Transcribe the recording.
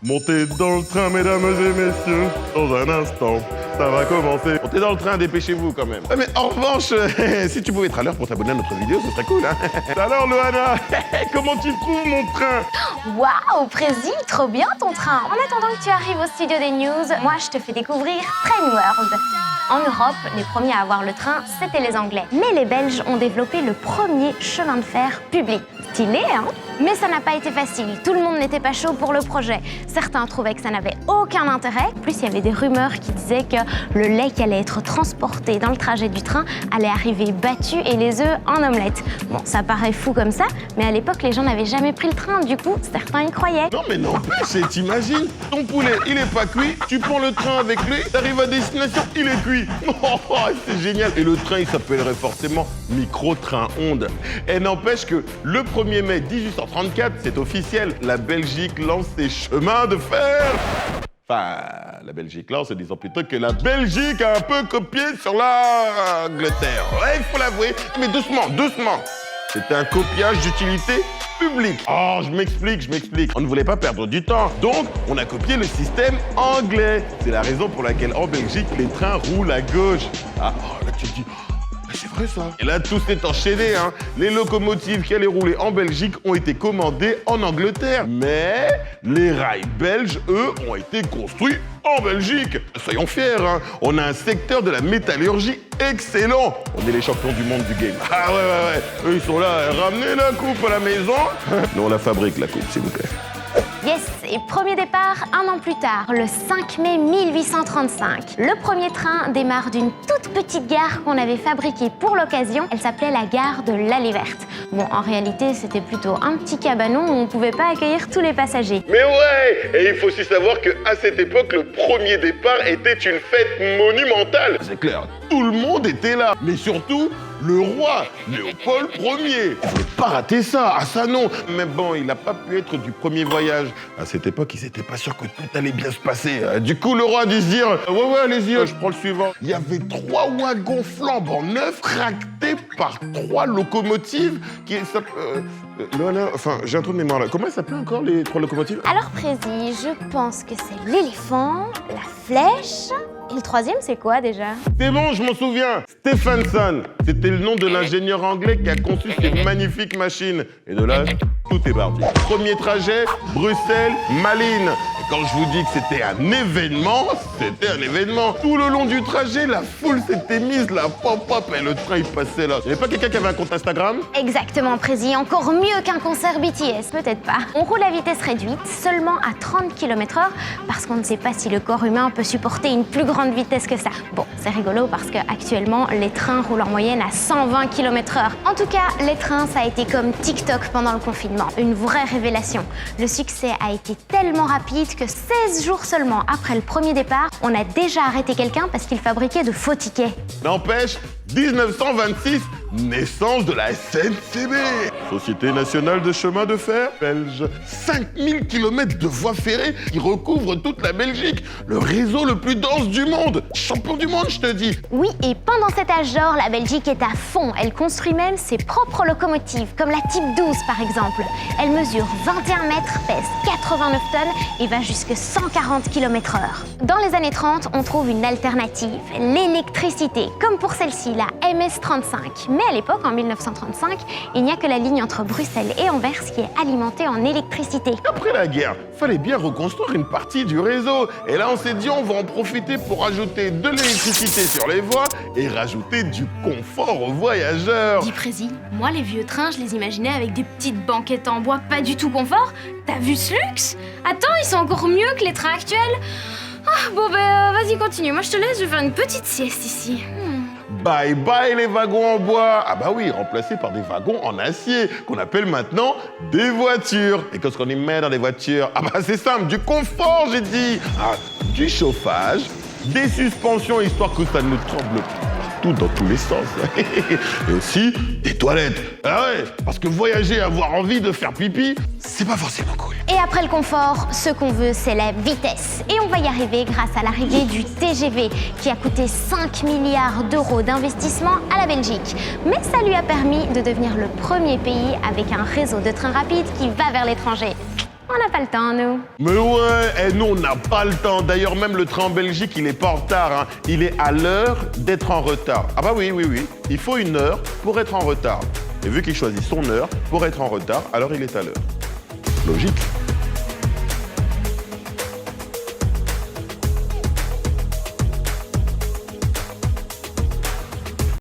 Montez dans le train, mesdames et messieurs, dans un instant, ça va commencer. Montez dans le train, dépêchez-vous quand même. Ouais, mais en revanche, si tu pouvais être à l'heure pour t'abonner à notre vidéo, ce serait cool, hein. Alors, Loana, comment tu trouves mon train? Waouh, Prési, trop bien ton train. En attendant que tu arrives au studio des news, moi je te fais découvrir Train World. En Europe, les premiers à avoir le train, c'était les Anglais. Mais les Belges ont développé le premier chemin de fer public. Stylé, hein? Mais ça n'a pas été facile. Tout le monde n'était pas chaud pour le projet. Certains trouvaient que ça n'avait aucun intérêt. En plus, il y avait des rumeurs qui disaient que le lait qui allait être transporté dans le trajet du train allait arriver battu et les œufs en omelette. Bon, ça paraît fou comme ça, mais à l'époque, les gens n'avaient jamais pris le train. Du coup, certains y croyaient. Non mais n'empêche, t'imagines, ton poulet, il est pas cuit, tu prends le train avec lui, t'arrives à destination, il est cuit. Oh, c'est génial. Et le train, il s'appellerait forcément micro-train onde. Et n'empêche que le 1er mai 1834, c'est officiel, la Belgique lance ses chemins de fer. Enfin, la Belgique lance en disant plutôt que la Belgique a un peu copié sur l'Angleterre. Ouais, il faut l'avouer, mais doucement, doucement. C'était un copiage d'utilité publique. Oh, je m'explique. On ne voulait pas perdre du temps. Donc, on a copié le système anglais. C'est la raison pour laquelle en Belgique, les trains roulent à gauche. Ah, oh, là, tu te dis... C'est vrai ça. Et là, tout s'est enchaîné, hein. Les locomotives qui allaient rouler en Belgique ont été commandées en Angleterre. Mais les rails belges, eux, ont été construits en Belgique. Soyons fiers, hein. On a un secteur de la métallurgie excellent. On est les champions du monde du game. Ah ouais. Eux, ils sont là. Ramenez la coupe à la maison. Nous, on la fabrique, la coupe, s'il vous plaît. Yes, et premier départ un an plus tard, le 5 mai 1835. Le premier train démarre d'une toute petite gare qu'on avait fabriquée pour l'occasion. Elle s'appelait la gare de l'Allée Verte. Bon, en réalité, c'était plutôt un petit cabanon où on ne pouvait pas accueillir tous les passagers. Mais ouais! Et il faut aussi savoir qu'à cette époque, le premier départ était une fête monumentale. C'est clair, tout le monde était là. Mais surtout, le roi, Léopold Ier. On ne pouvait pas rater ça, ah ça non. Mais bon, il n'a pas pu être du premier voyage. À cette époque, ils n'étaient pas sûrs que tout allait bien se passer. Du coup, le roi a dû se dire, ouais, allez-y, je prends le suivant. Il y avait 3 wagons flambant neufs tractés par 3 locomotives qui Loana, enfin, j'ai un trou de mémoire là. Comment elles s'appelaient encore les 3 locomotives? Alors, Prési, je pense que c'est l'éléphant, la flèche... Et le troisième, c'est quoi déjà? C'est bon, je m'en souviens. Stephenson. C'était le nom de l'ingénieur anglais qui a conçu ces magnifiques machines. Et de là, tout est parti. Premier trajet, Bruxelles, Malines. Et quand je vous dis que c'était un événement, c'était un événement. Tout le long du trajet, la foule s'était mise, la pop-pop, et le train, il passait là. Il n'y avait pas quelqu'un qui avait un compte Instagram? Exactement, Prési. Encore mieux qu'un concert BTS, peut-être pas. On roule à vitesse réduite, seulement à 30 km/h, parce qu'on ne sait pas si le corps humain peut supporter une plus grande vitesse que ça. Bon, c'est rigolo parce qu'actuellement, les trains roulent en moyenne à 120 km/h. En tout cas, les trains, ça a été comme TikTok pendant le confinement. Une vraie révélation. Le succès a été tellement rapide que 16 jours seulement après le premier départ, on a déjà arrêté quelqu'un parce qu'il fabriquait de faux tickets. N'empêche, 1926, naissance de la SNCB, Société nationale de chemin de fer belge. 5000 km de voies ferrées qui recouvrent toute la Belgique. Le réseau le plus dense du monde. Champion du monde, je te dis. Oui, et pendant cet âge d'or, la Belgique est à fond. Elle construit même ses propres locomotives, comme la Type 12 par exemple. Elle mesure 21 mètres, pèse 89 tonnes et va jusqu'à 140 km/h. Dans les années 30, on trouve une alternative, l'électricité, comme pour celle-ci, la MS35. Mais à l'époque, en 1935, il n'y a que la ligne entre Bruxelles et Anvers qui est alimentée en électricité. Après la guerre, fallait bien reconstruire une partie du réseau. Et là, on s'est dit, on va en profiter pour rajouter de l'électricité sur les voies et rajouter du confort aux voyageurs. Dis Prési, moi les vieux trains, je les imaginais avec des petites banquettes en bois pas du tout confort. T'as vu ce luxe? Attends, ils sont encore mieux que les trains actuels. Ah, bon vas-y continue, moi je te laisse, je vais faire une petite sieste ici. Bye bye les wagons en bois. Ah bah oui, remplacés par des wagons en acier, qu'on appelle maintenant des voitures. Et qu'est-ce qu'on y met dans les voitures? Ah bah c'est simple, du confort j'ai dit. Ah, du chauffage, des suspensions histoire que ça ne tremble partout dans tous les sens. Et aussi des toilettes. Ah ouais, parce que voyager et avoir envie de faire pipi, c'est pas forcément cool. Et après le confort, ce qu'on veut, c'est la vitesse. Et on va y arriver grâce à l'arrivée du TGV, qui a coûté 5 milliards d'euros d'investissement à la Belgique. Mais ça lui a permis de devenir le premier pays avec un réseau de trains rapides qui va vers l'étranger. On n'a pas le temps, nous. Mais ouais, nous on n'a pas le temps. D'ailleurs, même le train en Belgique, il est pas en retard. Hein. Il est à l'heure d'être en retard. Ah bah oui. Il faut 1 heure pour être en retard. Et vu qu'il choisit son heure pour être en retard, alors il est à l'heure. Logique.